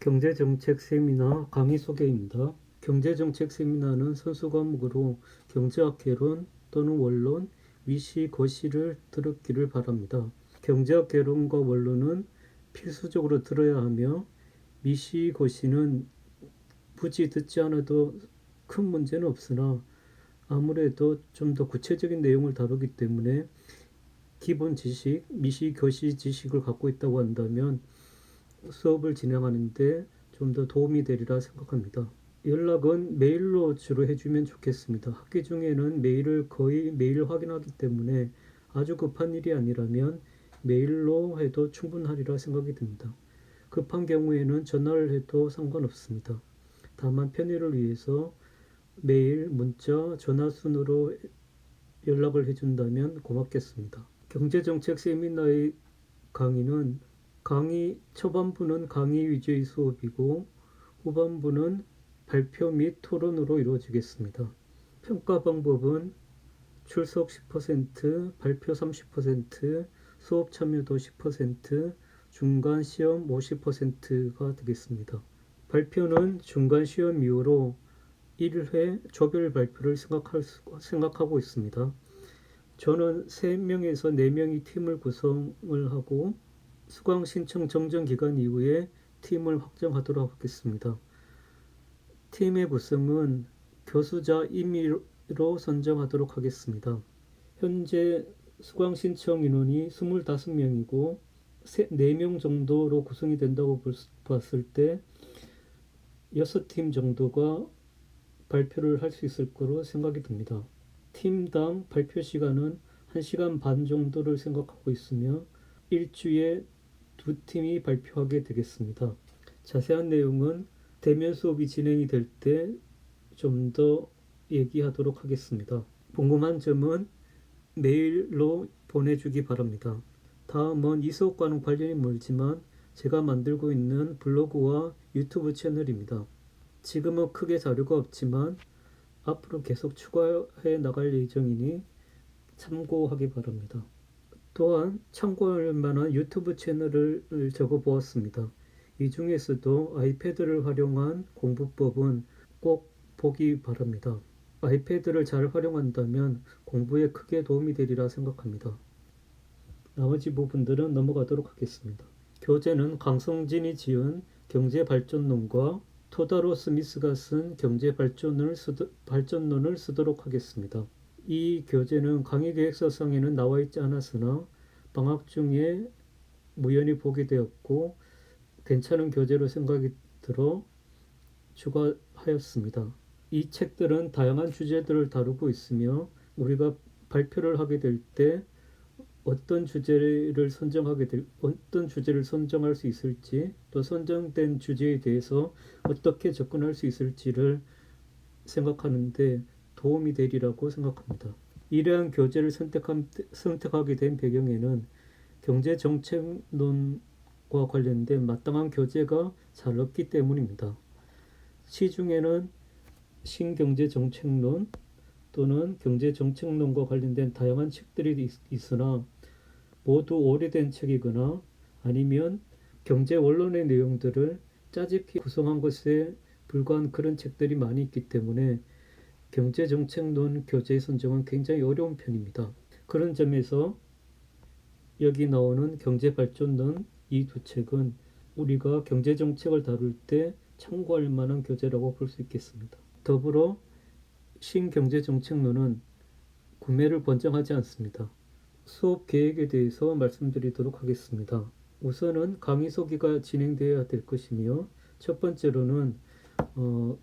경제정책 세미나 강의 소개입니다. 경제정책 세미나는 선수 과목으로 경제학 개론 또는 원론, 위시, 거시를 들었기를 바랍니다. 경제학 개론과 원론은 필수적으로 들어야 하며 미시, 거시는 굳이 듣지 않아도 큰 문제는 없으나 아무래도 좀 더 구체적인 내용을 다루기 때문에 기본 지식, 미시, 거시 지식을 갖고 있다고 한다면 수업을 진행하는데 좀 더 도움이 되리라 생각합니다. 연락은 메일로 주로 해주면 좋겠습니다. 학기 중에는 메일을 거의 매일 확인하기 때문에 아주 급한 일이 아니라면 메일로 해도 충분하리라 생각이 듭니다. 급한 경우에는 전화를 해도 상관없습니다. 다만 편의를 위해서 메일, 문자, 전화 순으로 연락을 해준다면 고맙겠습니다. 경제정책 세미나의 강의는 강의 초반부는 강의 위주의 수업이고 후반부는 발표 및 토론으로 이루어지겠습니다. 평가 방법은 출석 10%, 발표 30%, 수업 참여도 10%, 중간 시험 50%가 되겠습니다. 발표는 중간 시험 이후로 1회 조별 발표를 생각하고 있습니다. 저는 3명에서 4명이 팀을 구성을 하고 수강 신청 정정 기간 이후에 팀을 확정하도록 하겠습니다. 팀의 구성은 교수자 임의로 선정하도록 하겠습니다. 현재 수강 신청 인원이 25명이고 4명 정도로 구성이 된다고 봤을 때 6팀 정도가 발표를 할 수 있을 거로 생각이 듭니다. 팀당 발표 시간은 1시간 반 정도를 생각하고 있으며 일주에 2팀이 발표하게 되겠습니다. 자세한 내용은 대면 수업이 진행이 될 때 좀 더 얘기하도록 하겠습니다. 궁금한 점은 메일로 보내주기 바랍니다. 다음은 이 수업과는 관련이 멀지만 제가 만들고 있는 블로그와 유튜브 채널입니다. 지금은 크게 자료가 없지만 앞으로 계속 추가해 나갈 예정이니 참고하기 바랍니다. 또한 참고할 만한 유튜브 채널을 적어 보았습니다. 이 중에서도 아이패드를 활용한 공부법은 꼭 보기 바랍니다. 아이패드를 잘 활용한다면 공부에 크게 도움이 되리라 생각합니다. 나머지 부분들은 넘어가도록 하겠습니다. 교재는 강성진이 지은 경제발전론과 토다로 스미스가 쓴 발전론을 쓰도록 하겠습니다. 이 교재는 강의 계획서상에는 나와 있지 않았으나 방학 중에 우연히 보게 되었고 괜찮은 교재로 생각이 들어 추가하였습니다. 이 책들은 다양한 주제들을 다루고 있으며 우리가 발표를 하게 될 때 어떤 주제를 선정할 수 있을지 또 선정된 주제에 대해서 어떻게 접근할 수 있을지를 생각하는데 도움이 되리라고 생각합니다. 이러한 교재를 선택하게 된 배경에는 경제정책론과 관련된 마땅한 교재가 잘 없기 때문입니다. 시중에는 신경제정책론 또는 경제정책론과 관련된 다양한 책들이 있으나 모두 오래된 책이거나 아니면 경제 원론의 내용들을 짜집게 구성한 것에 불과한 그런 책들이 많이 있기 때문에 경제정책론 교재 선정은 굉장히 어려운 편입니다. 그런 점에서 여기 나오는 경제발전론 이 두 책은 우리가 경제정책을 다룰 때 참고할 만한 교재라고 볼 수 있겠습니다. 더불어 신경제정책론은 구매를 권장하지 않습니다. 수업 계획에 대해서 말씀드리도록 하겠습니다. 우선은 강의 소개가 진행되어야 될 것이며 첫 번째로는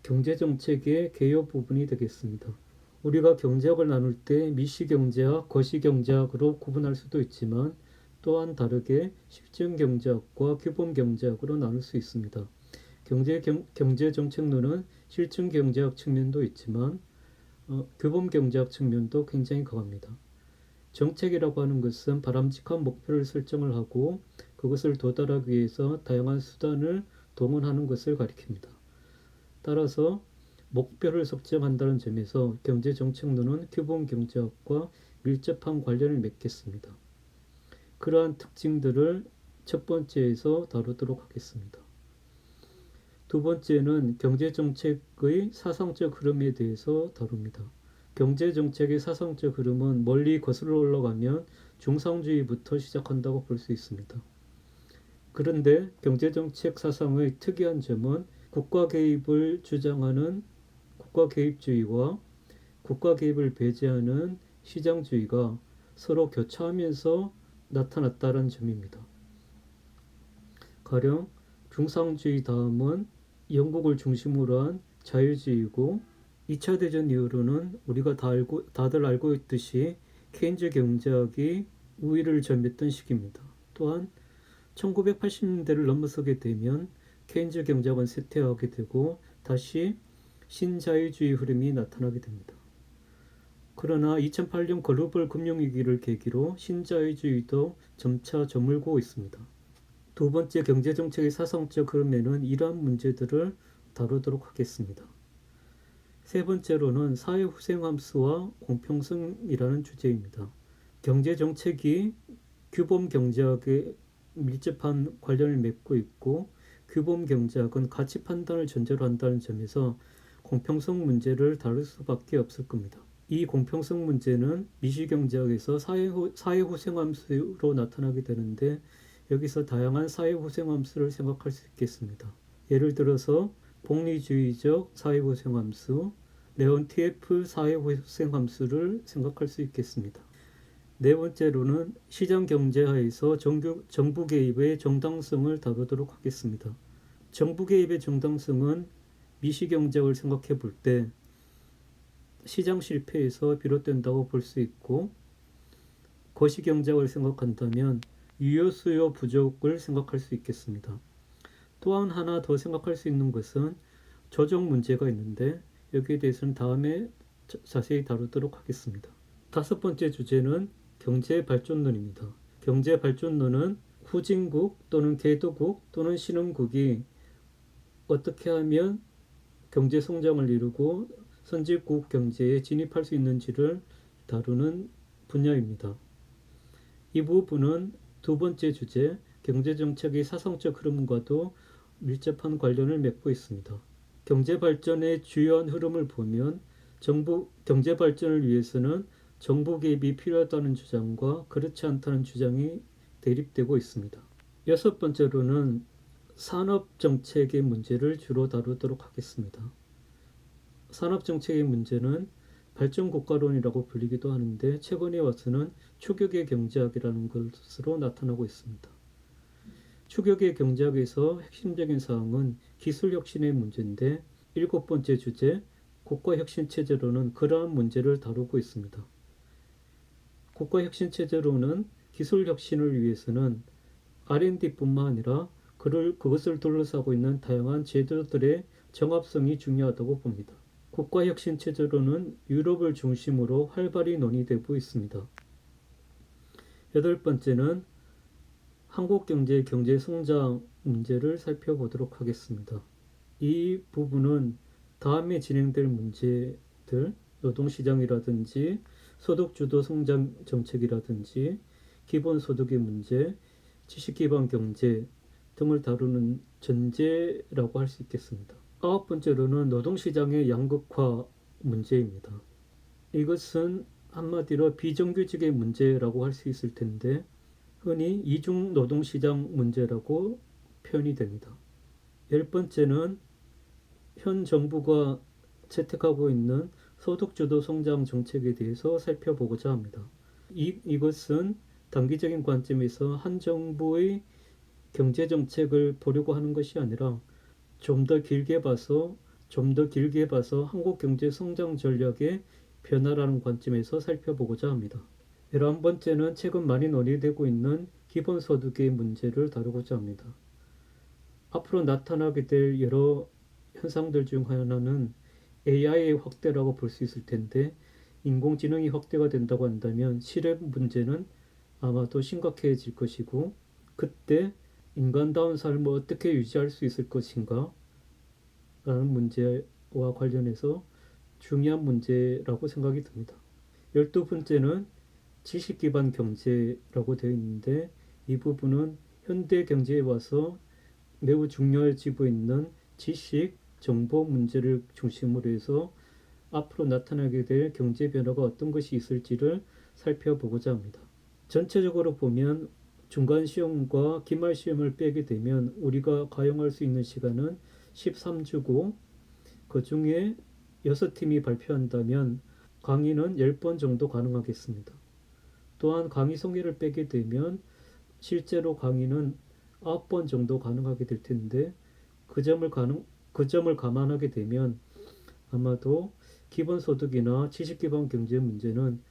경제정책의 개요 부분이 되겠습니다. 우리가 경제학을 나눌 때 미시경제학, 거시경제학으로 구분할 수도 있지만 또한 다르게 실증경제학과 규범경제학으로 나눌 수 있습니다. 경제정책론은 실증경제학 측면도 있지만 규범경제학 측면도 굉장히 강합니다. 정책이라고 하는 것은 바람직한 목표를 설정을 하고 그것을 도달하기 위해서 다양한 수단을 동원하는 것을 가리킵니다. 따라서 목표를 설정한다는 점에서 경제정책론은 규범경제학과 밀접한 관련을 맺겠습니다. 그러한 특징들을 첫 번째에서 다루도록 하겠습니다. 두 번째는 경제정책의 사상적 흐름에 대해서 다룹니다. 경제정책의 사상적 흐름은 멀리 거슬러 올라가면 중상주의부터 시작한다고 볼 수 있습니다. 그런데 경제정책 사상의 특이한 점은 국가 개입을 주장하는 국가 개입주의와 국가 개입을 배제하는 시장주의가 서로 교차하면서 나타났다는 점입니다. 가령 중상주의 다음은 영국을 중심으로 한 자유주의고 2차 대전 이후로는 우리가 다들 알고 있듯이 케인즈 경제학이 우위를 점했던 시기입니다. 또한 1980년대를 넘어서게 되면 케인즈 경제학은 쇠퇴하게 되고 다시 신자유주의 흐름이 나타나게 됩니다. 그러나 2008년 글로벌 금융위기를 계기로 신자유주의도 점차 저물고 있습니다. 두 번째 경제정책의 사상적 흐름에는 이러한 문제들을 다루도록 하겠습니다. 세 번째로는 사회후생함수와 공평성이라는 주제입니다. 경제정책이 규범경제학에 밀접한 관련을 맺고 있고 규범경제학은 가치 판단을 전제로 한다는 점에서 공평성 문제를 다룰 수밖에 없을 겁니다. 이 공평성 문제는 미시경제학에서 사회후생함수로 나타나게 되는데 여기서 다양한 사회후생함수를 생각할 수 있겠습니다. 예를 들어서 복리주의적 사회후생함수, 레온티에프 사회후생함수를 생각할 수 있겠습니다. 네 번째로는 시장경제하에서 정부 개입의 정당성을 다루도록 하겠습니다. 정부 개입의 정당성은 미시경제학을 생각해 볼 때 시장 실패에서 비롯된다고 볼 수 있고 거시경제학을 생각한다면 유효수요 부족을 생각할 수 있겠습니다. 또한 하나 더 생각할 수 있는 것은 조정 문제가 있는데 여기에 대해서는 다음에 자세히 다루도록 하겠습니다. 다섯 번째 주제는 경제발전론입니다. 경제발전론은 후진국 또는 개도국 또는 신흥국이 어떻게 하면 경제성장을 이루고 선진국 경제에 진입할 수 있는지를 다루는 분야입니다. 이 부분은 두 번째 주제, 경제정책의 사상적 흐름과도 밀접한 관련을 맺고 있습니다. 경제발전의 주요한 흐름을 보면 경제발전을 위해서는 정부 개입이 필요하다는 주장과 그렇지 않다는 주장이 대립되고 있습니다. 여섯 번째로는 산업정책의 문제를 주로 다루도록 하겠습니다. 산업정책의 문제는 발전국가론이라고 불리기도 하는데 최근에 와서는 추격의 경제학이라는 것으로 나타나고 있습니다. 추격의 경제학에서 핵심적인 사항은 기술혁신의 문제인데 일곱 번째 주제, 국가혁신체제로는 그러한 문제를 다루고 있습니다. 국가혁신체제로는 기술혁신을 위해서는 R&D뿐만 아니라 그것을 둘러싸고 있는 다양한 제도들의 정합성이 중요하다고 봅니다. 국가혁신체제로는 유럽을 중심으로 활발히 논의되고 있습니다. 여덟 번째는 한국경제의 경제성장 문제를 살펴보도록 하겠습니다. 이 부분은 다음에 진행될 문제들, 노동시장이라든지 소득주도 성장 정책이라든지 기본소득의 문제, 지식기반 경제 등을 다루는 전제라고 할 수 있겠습니다. 아홉 번째로는 노동시장의 양극화 문제입니다. 이것은 한마디로 비정규직의 문제라고 할 수 있을 텐데 흔히 이중 노동시장 문제라고 표현이 됩니다. 열 번째는 현 정부가 채택하고 있는 소득주도 성장 정책에 대해서 살펴보고자 합니다. 이것은 단기적인 관점에서 한 정부의 경제정책을 보려고 하는 것이 아니라 좀 더 길게 봐서 한국 경제 성장 전략의 변화라는 관점에서 살펴보고자 합니다. 11번째는 최근 많이 논의되고 있는 기본소득의 문제를 다루고자 합니다. 앞으로 나타나게 될 여러 현상들 중 하나는 AI의 확대라고 볼 수 있을 텐데 인공지능이 확대가 된다고 한다면 실업 문제는 아마도 심각해질 것이고 그때 인간다운 삶을 어떻게 유지할 수 있을 것인가 라는 문제와 관련해서 중요한 문제라고 생각이 듭니다. 12번째는 지식기반 경제라고 되어 있는데 이 부분은 현대 경제에 와서 매우 중요해지고 있는 지식, 정보 문제를 중심으로 해서 앞으로 나타나게 될 경제 변화가 어떤 것이 있을지를 살펴보고자 합니다. 전체적으로 보면 중간 시험과 기말 시험을 빼게 되면 우리가 가용할 수 있는 시간은 13주고 그 중에 6팀이 발표한다면 강의는 10번 정도 가능하겠습니다. 또한 강의 송해를 빼게 되면 실제로 강의는 9번 정도 가능하게 될 텐데 그 점을 감안하게 되면 아마도 기본소득이나 지식기반 경제 문제는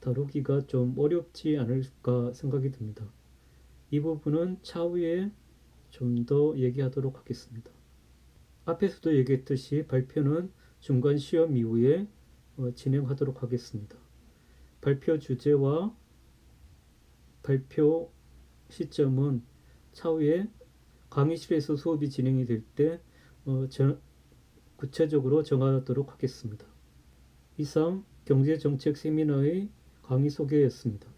다루기가 좀 어렵지 않을까 생각이 듭니다. 이 부분은 차후에 좀 더 얘기하도록 하겠습니다. 앞에서도 얘기했듯이 발표는 중간 시험 이후에 진행하도록 하겠습니다. 발표 주제와 발표 시점은 차후에 강의실에서 수업이 진행이 될 때 구체적으로 정하도록 하겠습니다. 이상 경제정책 세미나의 강의 소개였습니다.